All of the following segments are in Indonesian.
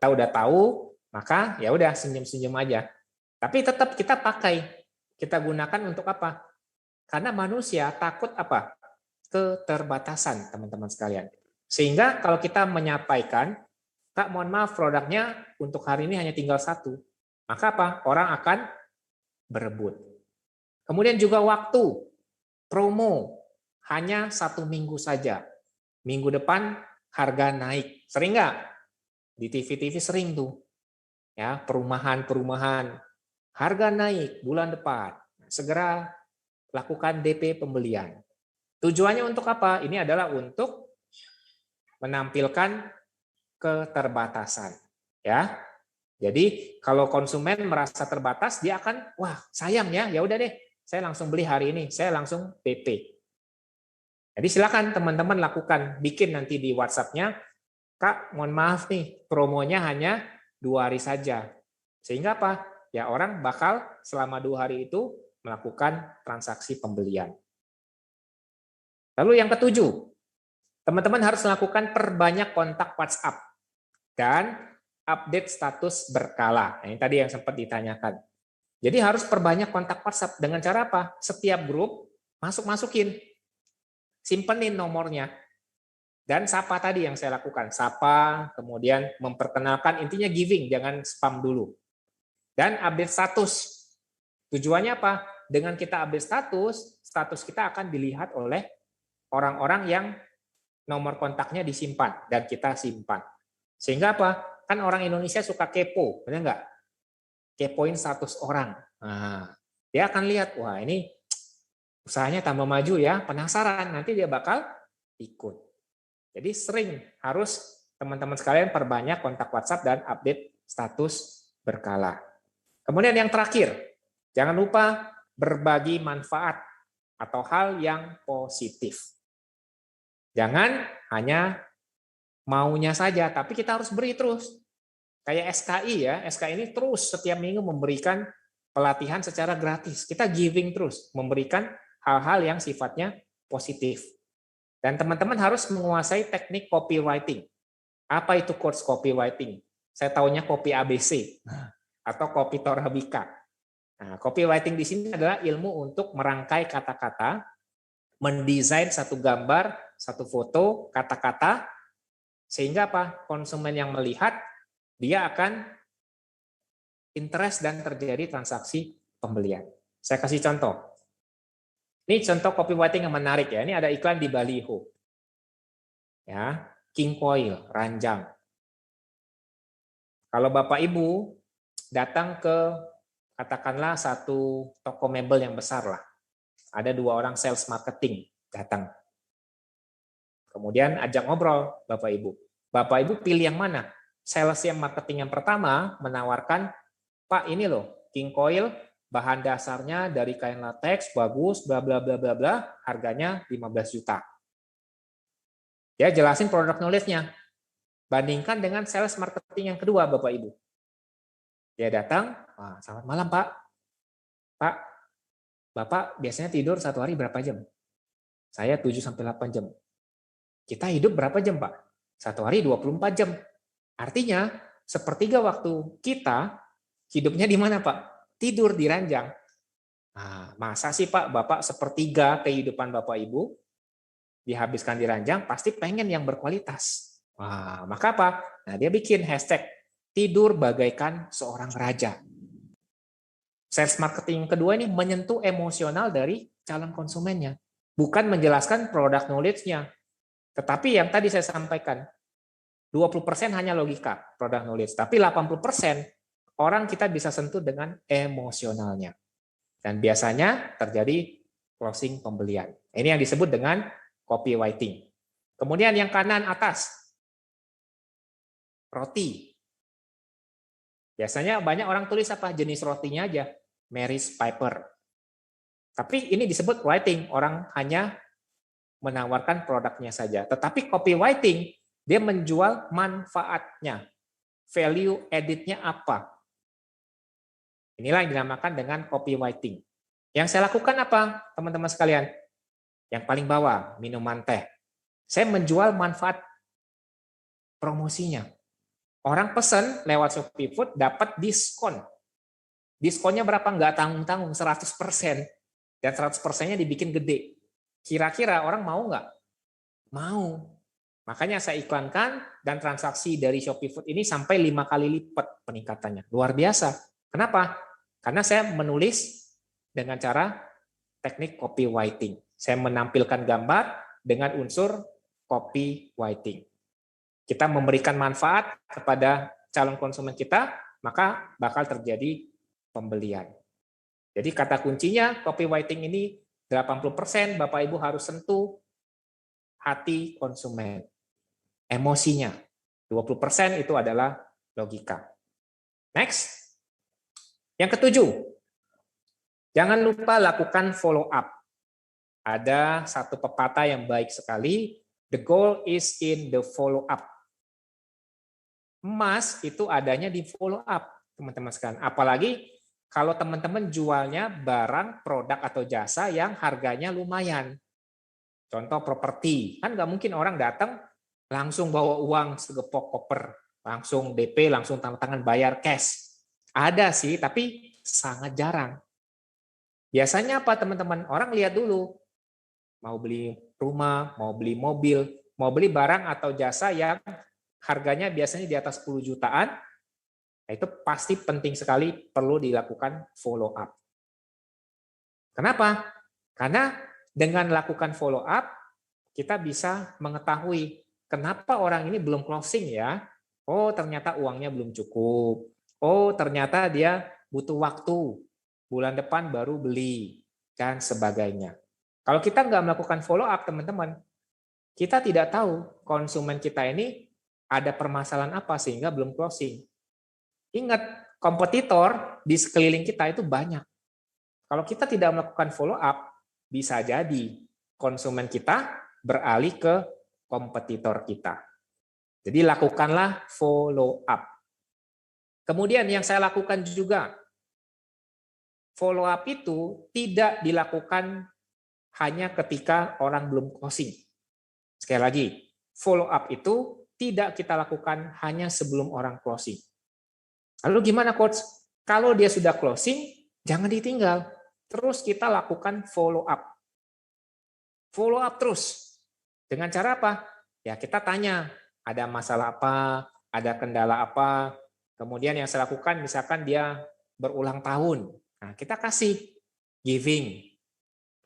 kita udah tahu, maka ya udah senyum-senyum aja. Tapi tetap kita pakai, kita gunakan untuk apa? Karena manusia takut apa? Keterbatasan, teman-teman sekalian. Sehingga kalau kita menyampaikan, Kak, mohon maaf produknya untuk hari ini hanya tinggal satu. Maka apa? Orang akan berebut. Kemudian juga waktu, promo, hanya 1 minggu saja. Minggu depan harga naik. Sering nggak? Di TV-TV sering tuh. Ya, perumahan, harga naik bulan depan. Segera lakukan DP pembelian. Tujuannya untuk apa? Ini adalah untuk menampilkan keterbatasan. Ya. Jadi kalau konsumen merasa terbatas, dia akan, wah sayang ya udah deh, saya langsung beli hari ini, saya langsung DP. Jadi silakan teman-teman lakukan, bikin nanti di WhatsApp-nya, Kak, mohon maaf nih, promonya hanya 2 hari saja. Sehingga apa? Ya orang bakal selama 2 hari itu melakukan transaksi pembelian. Lalu yang ketujuh, teman-teman harus melakukan perbanyak kontak WhatsApp dan update status berkala. Nah, ini tadi yang sempat ditanyakan. Jadi harus perbanyak kontak WhatsApp dengan cara apa? Setiap grup masukin, simpenin nomornya. Dan sapa tadi yang saya lakukan, sapa, kemudian memperkenalkan, intinya giving, jangan spam dulu. Dan update status. Tujuannya apa? Dengan kita update status kita akan dilihat oleh orang-orang yang nomor kontaknya disimpan dan kita simpan. Sehingga apa? Kan orang Indonesia suka kepo, benar nggak? Kepoin status orang. Nah, dia akan lihat, wah ini usahanya tambah maju ya, penasaran, nanti dia bakal ikut. Jadi sering harus teman-teman sekalian perbanyak kontak WhatsApp dan update status berkala. Kemudian yang terakhir, jangan lupa berbagi manfaat atau hal yang positif. Jangan hanya maunya saja, tapi kita harus beri terus. Kayak SKI ya, SKI ini terus setiap minggu memberikan pelatihan secara gratis. Kita giving terus, memberikan hal-hal yang sifatnya positif. Dan teman-teman harus menguasai teknik copywriting. Apa itu course copywriting? Saya taunya copy ABC atau copy Torabika. Nah, copywriting di sini adalah ilmu untuk merangkai kata-kata, mendesain satu gambar, satu foto, kata-kata, sehingga apa? Konsumen yang melihat, dia akan interest dan terjadi transaksi pembelian. Saya kasih contoh. Ini contoh copywriting yang menarik ya. Ini ada iklan di baliho. Ya, King Coil, ranjang. Kalau Bapak Ibu datang ke katakanlah satu toko mebel yang besar lah. Ada 2 orang sales marketing datang. Kemudian ajak ngobrol Bapak Ibu. Bapak Ibu pilih yang mana? Sales yang marketing yang pertama menawarkan, Pak ini loh, King Coil, bahan dasarnya dari kain latex, bagus, bla bla bla bla bla, harganya 15 juta. Ya, jelasin produk knowledge-nya. Bandingkan dengan sales marketing yang kedua, Bapak Ibu. Dia datang, selamat malam Pak. Pak, Bapak biasanya tidur 1 hari berapa jam? Saya 7-8 jam. Kita hidup berapa jam Pak? 1 hari 24 jam. Artinya, sepertiga waktu kita hidupnya di mana Pak? Tidur di ranjang. Nah, masa sih Pak, Bapak sepertiga kehidupan Bapak Ibu dihabiskan di ranjang, pasti pengen yang berkualitas. Wah, maka apa? Nah, dia bikin hashtag tidur bagaikan seorang raja. Sales marketing kedua ini menyentuh emosional dari calon konsumennya. Bukan menjelaskan produk knowledge-nya. Tetapi yang tadi saya sampaikan, 20% hanya logika produk knowledge, tapi 80% orang kita bisa sentuh dengan emosionalnya. Dan biasanya terjadi closing pembelian. Ini yang disebut dengan copywriting. Kemudian yang kanan atas, roti. Biasanya banyak orang tulis apa? Jenis rotinya aja, Mary's Piper. Tapi ini disebut writing, orang hanya menawarkan produknya saja. Tetapi copywriting, dia menjual manfaatnya. Value added-nya apa? Inilah yang dinamakan dengan copywriting. Yang saya lakukan apa, teman-teman sekalian? Yang paling bawah, minuman teh. Saya menjual manfaat promosinya. Orang pesen lewat Shopee Food dapat diskon. Diskonnya berapa? Nggak tanggung-tanggung, 100%. Dan 100%-nya dibikin gede. Kira-kira orang mau nggak? Mau. Makanya saya iklankan, dan transaksi dari Shopee Food ini sampai 5 kali lipat peningkatannya. Luar biasa. Kenapa? Karena saya menulis dengan cara teknik copywriting. Saya menampilkan gambar dengan unsur copywriting. Kita memberikan manfaat kepada calon konsumen kita, maka bakal terjadi pembelian. Jadi kata kuncinya copywriting ini 80% Bapak Ibu harus sentuh hati konsumen, emosinya. 20% itu adalah logika. Next. Yang ketujuh, jangan lupa lakukan follow up. Ada satu pepatah yang baik sekali, the goal is in the follow up. Emas itu adanya di follow up, teman-teman sekalian. Apalagi kalau teman-teman jualnya barang, produk, atau jasa yang harganya lumayan. Contoh properti, kan nggak mungkin orang datang langsung bawa uang segepok koper, langsung DP, langsung tanda tangan bayar cash. Ada sih, tapi sangat jarang. Biasanya apa teman-teman? Orang lihat dulu, mau beli rumah, mau beli mobil, mau beli barang atau jasa yang harganya biasanya di atas 10 jutaan, itu pasti penting sekali perlu dilakukan follow up. Kenapa? Karena dengan lakukan follow up, kita bisa mengetahui kenapa orang ini belum closing ya. Oh, ternyata uangnya belum cukup. Oh, ternyata dia butuh waktu. Bulan depan baru beli, dan sebagainya. Kalau kita nggak melakukan follow up, teman-teman, kita tidak tahu konsumen kita ini ada permasalahan apa sehingga belum closing. Ingat, kompetitor di sekeliling kita itu banyak. Kalau kita tidak melakukan follow up, bisa jadi konsumen kita beralih ke kompetitor kita. Jadi lakukanlah follow up. Kemudian yang saya lakukan juga, follow up itu tidak dilakukan hanya ketika orang belum closing. Sekali lagi, follow up itu tidak kita lakukan hanya sebelum orang closing. Lalu gimana coach? Kalau dia sudah closing, jangan ditinggal. Terus kita lakukan follow up. Follow up terus. Dengan cara apa? Ya kita tanya, ada masalah apa, ada kendala apa. Kemudian yang saya lakukan, misalkan dia berulang tahun. Nah, kita kasih giving.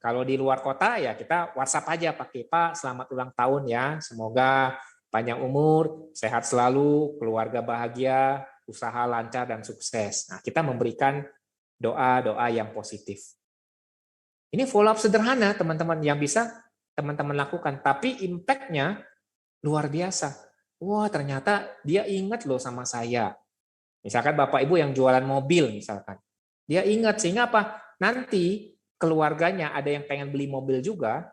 Kalau di luar kota, ya kita WhatsApp aja pakai, Pak, selamat ulang tahun ya. Semoga panjang umur, sehat selalu, keluarga bahagia, usaha lancar dan sukses. Nah, kita memberikan doa-doa yang positif. Ini follow up sederhana, teman-teman, yang bisa teman-teman lakukan. Tapi impact-nya luar biasa. Wah, ternyata dia ingat loh sama saya. Misalkan Bapak Ibu yang jualan mobil, misalkan. Dia ingat, sehingga apa? Nanti keluarganya ada yang pengen beli mobil juga,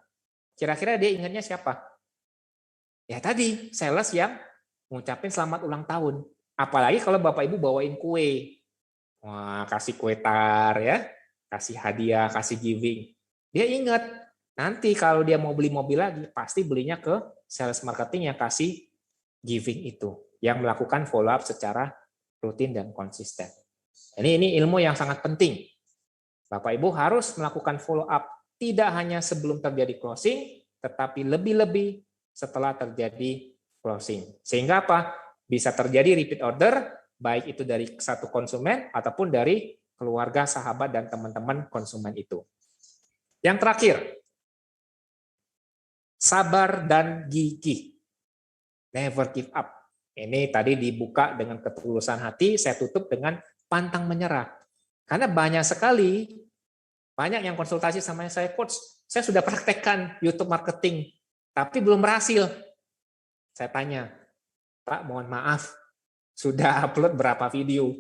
kira-kira dia ingatnya siapa? Ya tadi, sales yang ngucapin selamat ulang tahun. Apalagi kalau Bapak Ibu bawain kue. Wah, kasih kue tar ya, kasih hadiah, kasih giving. Dia ingat, nanti kalau dia mau beli mobil lagi, pasti belinya ke sales marketing yang kasih giving itu, yang melakukan follow up secara rutin dan konsisten. Ini ilmu yang sangat penting. Bapak Ibu harus melakukan follow up tidak hanya sebelum terjadi closing, tetapi lebih-lebih setelah terjadi closing. Sehingga apa? Bisa terjadi repeat order, baik itu dari satu konsumen ataupun dari keluarga, sahabat, dan teman-teman konsumen itu. Yang terakhir, sabar dan gigih. Never give up. Ini tadi dibuka dengan ketulusan hati, saya tutup dengan pantang menyerah. Karena banyak sekali, banyak yang konsultasi sama saya, coach, saya sudah praktekkan YouTube marketing, tapi belum berhasil. Saya tanya, Pak, mohon maaf, sudah upload berapa video?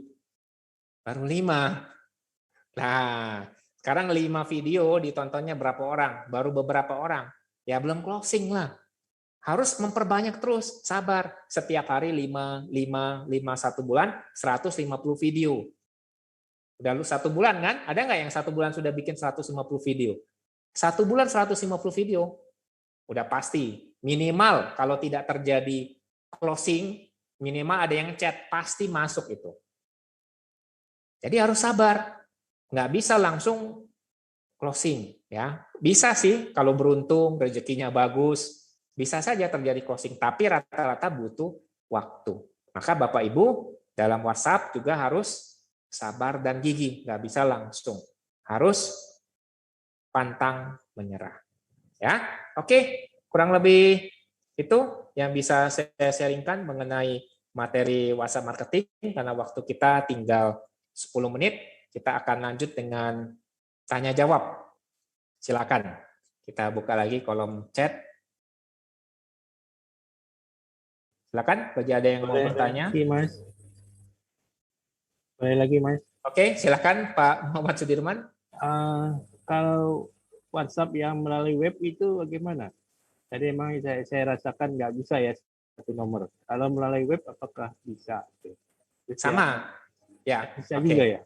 Baru 5. Nah, sekarang 5 video ditontonnya berapa orang? Baru beberapa orang. Ya belum closing lah. Harus memperbanyak terus, sabar. Setiap hari 5, 1 bulan, 150 video. Udah lu 1 bulan kan? Ada nggak yang 1 bulan sudah bikin 150 video? 1 bulan 150 video. Udah pasti. Minimal kalau tidak terjadi closing, minimal ada yang chat, pasti masuk itu. Jadi harus sabar, nggak bisa langsung closing. Ya, bisa sih kalau beruntung, rezekinya bagus, bisa saja terjadi closing, tapi rata-rata butuh waktu. Maka Bapak Ibu dalam WhatsApp juga harus sabar dan gigih, nggak bisa langsung, harus pantang menyerah. Ya, oke, kurang lebih itu yang bisa saya sharingkan mengenai materi WhatsApp marketing, karena waktu kita tinggal 10 menit, kita akan lanjut dengan tanya jawab. Silakan, kita buka lagi kolom chat. Silakan, bagi ada yang mau bertanya. Lagi, Mas. Boleh lagi, Mas. Oke, silakan Pak Muhammad Sudirman. Kalau WhatsApp yang melalui web itu bagaimana? Tadi emang saya rasakan nggak bisa ya satu nomor. Kalau melalui web apakah bisa? Sama, ya. Bisa Oke. juga ya?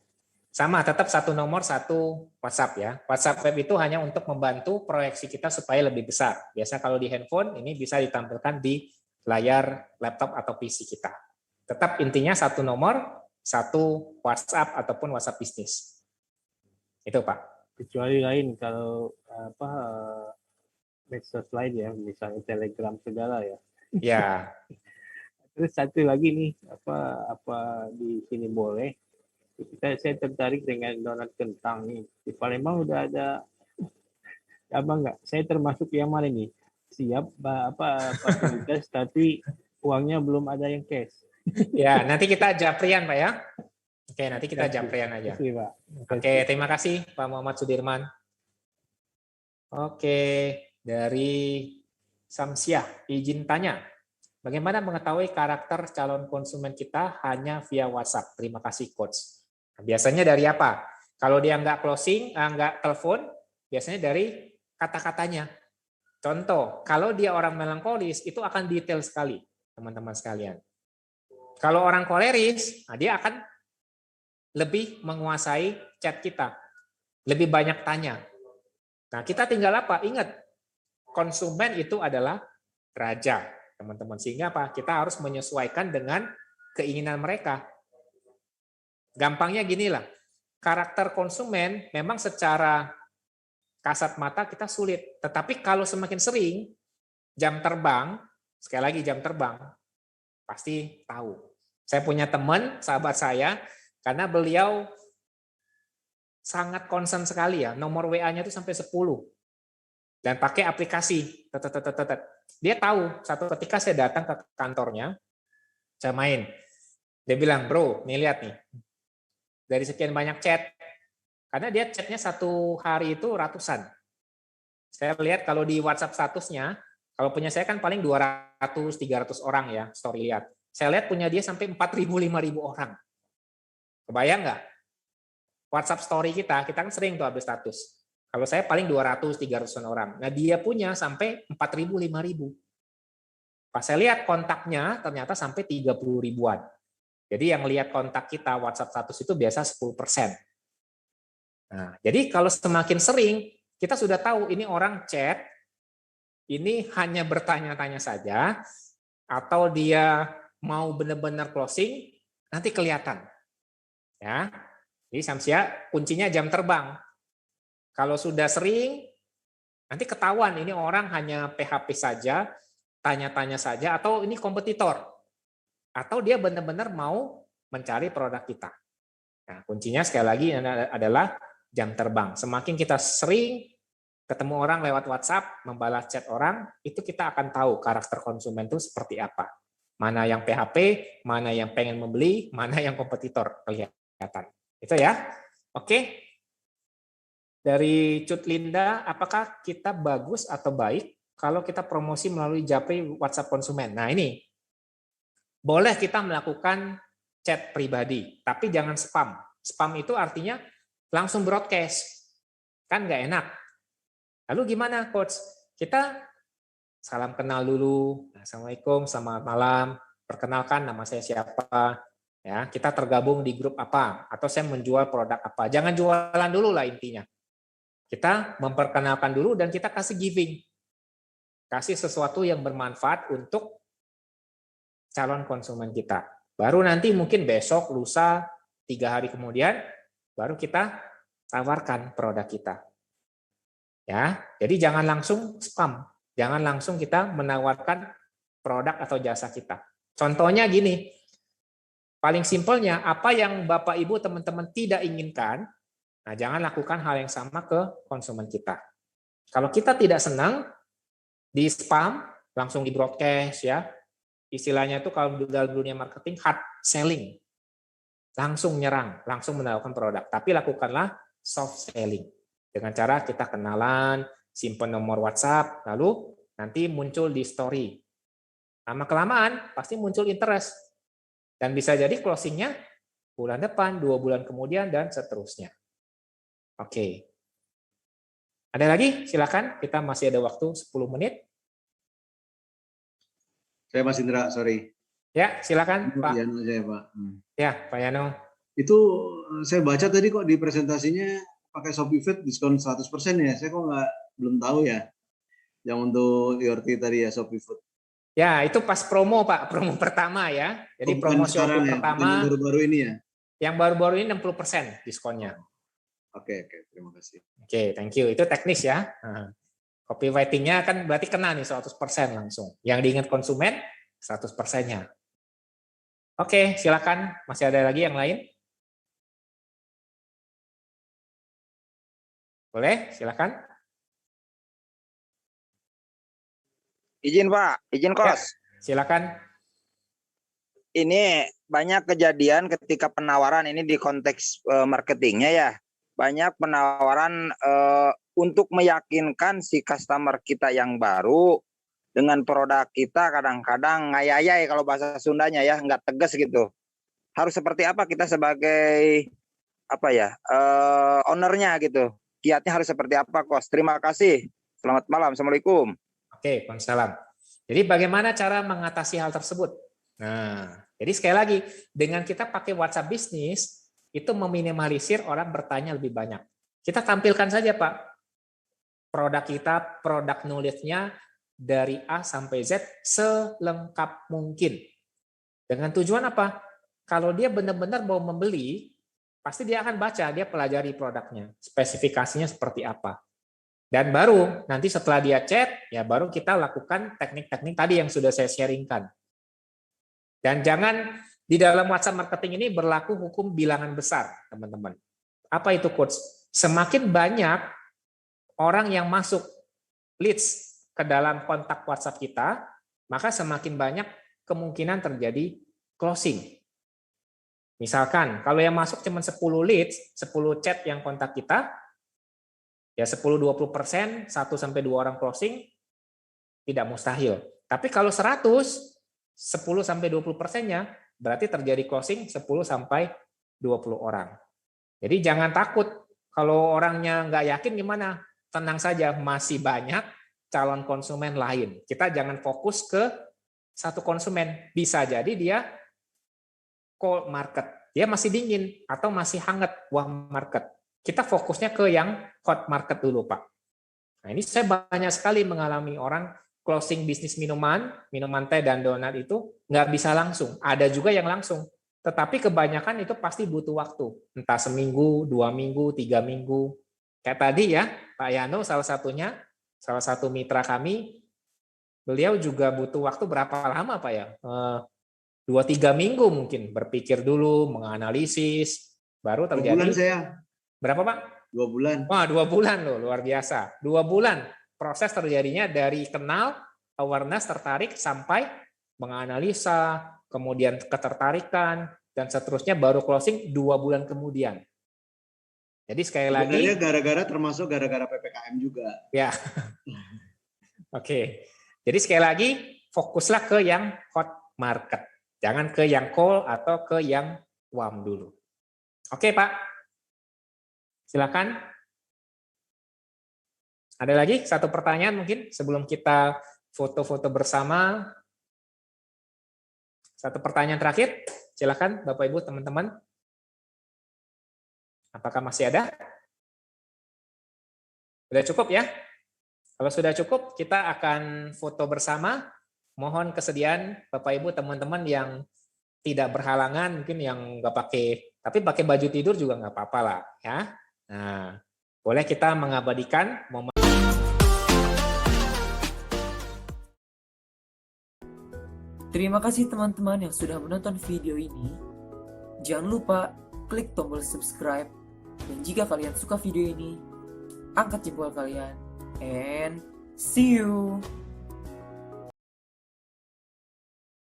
Sama, tetap satu nomor, satu WhatsApp ya. WhatsApp web itu hanya untuk membantu proyeksi kita supaya lebih besar. Biasa kalau di handphone ini bisa ditampilkan di layar laptop atau PC kita. Tetap intinya satu nomor, satu WhatsApp ataupun WhatsApp bisnis. Itu Pak. Kecuali lain kalau medsos lain ya, misalnya Telegram segala ya. Ya. Terus satu lagi nih, apa di sini boleh? Saya tertarik dengan donat kentang nih. Di Palembang udah ada apa enggak? Saya termasuk yang mana nih? Siap fasilitas tapi uangnya belum ada yang cash. Ya, nanti kita japrian Pak ya. Oke, nanti kita japrian aja. Kasih, Pak. Oke, terima kasih Pak Muhammad Sudirman. Oke, dari Samsiah, izin tanya. Bagaimana mengetahui karakter calon konsumen kita hanya via WhatsApp? Terima kasih, Coach. Nah, biasanya dari apa? Kalau dia nggak closing, nggak telepon, biasanya dari kata-katanya. Contoh, kalau dia orang melankolis, itu akan detail sekali, teman-teman sekalian. Kalau orang koleris, nah dia akan lebih menguasai chat kita, lebih banyak tanya. Nah, kita tinggal apa? Ingat, konsumen itu adalah raja, teman-teman. Sehingga apa? Kita harus menyesuaikan dengan keinginan mereka. Gampangnya ginilah, karakter konsumen memang secara kasat mata kita sulit. Tetapi kalau semakin sering, jam terbang, sekali lagi jam terbang, pasti tahu. Saya punya teman, sahabat saya, karena beliau sangat concern sekali ya, nomor WA-nya itu sampai 10. Dan pakai aplikasi. Dia tahu, satu ketika saya datang ke kantornya, saya main. Dia bilang, bro, nih lihat nih. Dari sekian banyak chat, karena dia chatnya satu hari itu ratusan. Saya lihat kalau di WhatsApp statusnya, kalau punya saya kan paling 200-300 orang ya, story lihat. Saya lihat punya dia sampai 4.000-5.000 orang. Kebayang nggak? WhatsApp story kita kan sering tuh update status. Kalau saya paling 200-300 orang. Nah dia punya sampai 4.000-5.000. Pas saya lihat kontaknya ternyata sampai 30 ribuan. Jadi yang lihat kontak kita WhatsApp status itu biasa 10%. Nah, jadi kalau semakin sering kita sudah tahu ini orang chat, ini hanya bertanya-tanya saja, atau dia mau benar-benar closing, nanti kelihatan. Ya, jadi Samsia kuncinya jam terbang. Kalau sudah sering, nanti ketahuan ini orang hanya PHP saja, tanya-tanya saja, atau ini kompetitor, atau dia benar-benar mau mencari produk kita. Nah, kuncinya sekali lagi adalah jam terbang. Semakin kita sering ketemu orang lewat WhatsApp, membalas chat orang, itu kita akan tahu karakter konsumen itu seperti apa. Mana yang PHP, mana yang pengen membeli, mana yang kompetitor kelihatan. Itu ya. Oke. Dari Cut Linda, apakah kita bagus atau baik kalau kita promosi melalui Japri WhatsApp konsumen? Nah ini, boleh kita melakukan chat pribadi, tapi jangan spam. Spam itu artinya langsung broadcast. Kan nggak enak. Lalu gimana, Coach? Kita salam kenal dulu. Assalamualaikum, selamat malam. Perkenalkan nama saya siapa. Ya, kita tergabung di grup apa, atau saya menjual produk apa. Jangan jualan dulu lah intinya. Kita memperkenalkan dulu dan kita kasih giving. Kasih sesuatu yang bermanfaat untuk calon konsumen kita. Baru nanti mungkin besok, lusa, 3 hari kemudian, baru kita tawarkan produk kita. Ya, jadi jangan langsung spam, jangan langsung kita menawarkan produk atau jasa kita. Contohnya gini, paling simpelnya apa yang Bapak Ibu teman-teman tidak inginkan, nah jangan lakukan hal yang sama ke konsumen kita. Kalau kita tidak senang di spam, langsung di broadcast ya. Istilahnya itu kalau dalam dunia marketing hard selling. Langsung nyerang, langsung menawarkan produk. Tapi lakukanlah soft selling. Dengan cara kita kenalan, simpan nomor WhatsApp, lalu nanti muncul di story. Lama-kelamaan pasti muncul interest. Dan bisa jadi closingnya bulan depan, 2 bulan kemudian, dan seterusnya. Oke. Ada lagi? Silakan, kita masih ada waktu 10 menit. Saya Mas Indra, sorry. Ya, silakan Pak. Yano saya, Pak. Ya, Pak Yano. Itu saya baca tadi kok di presentasinya pakai ShopeeFed diskon 100% ya. Saya kok belum tahu ya. Yang untuk Yorti tadi ya ShopeeFed. Ya, itu pas promo Pak, promo pertama ya. Jadi promo Shopee pertama. Yang baru-baru ini ya. Yang baru-baru ini 60% diskonnya. Oke, terima kasih. Oke, thank you. Itu teknis ya. Copywriting-nya kan berarti kena nih 100% langsung. Yang diingat konsumen 100%-nya. Oke, silakan. Masih ada lagi yang lain? Boleh, silakan. Izin Pak, izin Kos. Ya, silakan. Ini banyak kejadian ketika penawaran ini di konteks marketingnya ya. Banyak penawaran untuk meyakinkan si customer kita yang baru dengan produk kita kadang-kadang ngayayai kalau bahasa Sundanya ya, nggak tegas gitu. Harus seperti apa kita sebagai ownernya gitu. Kiatnya harus seperti apa, Kos? Terima kasih. Selamat malam. Assalamualaikum. Oke, Waalaikumsalam. Jadi bagaimana cara mengatasi hal tersebut? Nah, jadi sekali lagi, dengan kita pakai WhatsApp Business, itu meminimalisir orang bertanya lebih banyak. Kita tampilkan saja, Pak, produk kita, produk knowledge-nya dari A sampai Z selengkap mungkin. Dengan tujuan apa? Kalau dia benar-benar mau membeli, pasti dia akan baca, dia pelajari produknya, spesifikasinya seperti apa. Dan baru nanti setelah dia chat, ya baru kita lakukan teknik-teknik tadi yang sudah saya sharingkan. Dan jangan di dalam WhatsApp marketing ini berlaku hukum bilangan besar, teman-teman. Apa itu, Coach? Semakin banyak orang yang masuk leads ke dalam kontak WhatsApp kita, maka semakin banyak kemungkinan terjadi closing. Misalkan, kalau yang masuk cuma 10 leads, 10 chat yang kontak kita, ya 10-20%, 1-2 orang closing, tidak mustahil. Tapi kalau 100, 10-20%-nya, berarti terjadi closing 10-20 orang. Jadi jangan takut, kalau orangnya nggak yakin gimana? Tenang saja, masih banyak calon konsumen lain. Kita jangan fokus ke satu konsumen. Bisa jadi dia cold market, dia masih dingin atau masih hangat warm market. Kita fokusnya ke yang hot market dulu, Pak. Nah, ini saya banyak sekali mengalami orang closing bisnis minuman teh dan donat itu nggak bisa langsung. Ada juga yang langsung, tetapi kebanyakan itu pasti butuh waktu, entah seminggu, 2 minggu, 3 minggu. Kayak tadi ya, Pak Yano salah satunya, salah satu mitra kami, beliau juga butuh waktu berapa lama, Pak ya? 2-3 minggu mungkin, berpikir dulu, menganalisis, baru terjadi. 2 bulan saya. Berapa, Pak? 2 bulan. Wah, 2 bulan loh, luar biasa. 2 bulan proses terjadinya dari kenal, awareness, tertarik, sampai menganalisa, kemudian ketertarikan, dan seterusnya baru closing 2 bulan kemudian. Jadi sekali lagi. Sebenarnya termasuk gara-gara PPKM juga. Ya. Oke. Jadi sekali lagi, fokuslah ke yang hot market. Jangan ke yang cold atau ke yang warm dulu. Oke, Pak. Silakan. Ada lagi satu pertanyaan mungkin sebelum kita foto-foto bersama. Satu pertanyaan terakhir. Silakan Bapak Ibu teman-teman. Apakah masih ada? Sudah cukup ya? Kalau sudah cukup, kita akan foto bersama mohon kesediaan Bapak Ibu teman-teman yang tidak berhalangan, mungkin yang nggak pakai, tapi pakai baju tidur juga nggak apa-apa lah ya. Nah, boleh kita mengabadikan momen. Terima kasih teman-teman yang sudah menonton video ini. Jangan lupa klik tombol subscribe. Dan jika kalian suka video ini, angkat jempol kalian. And see you!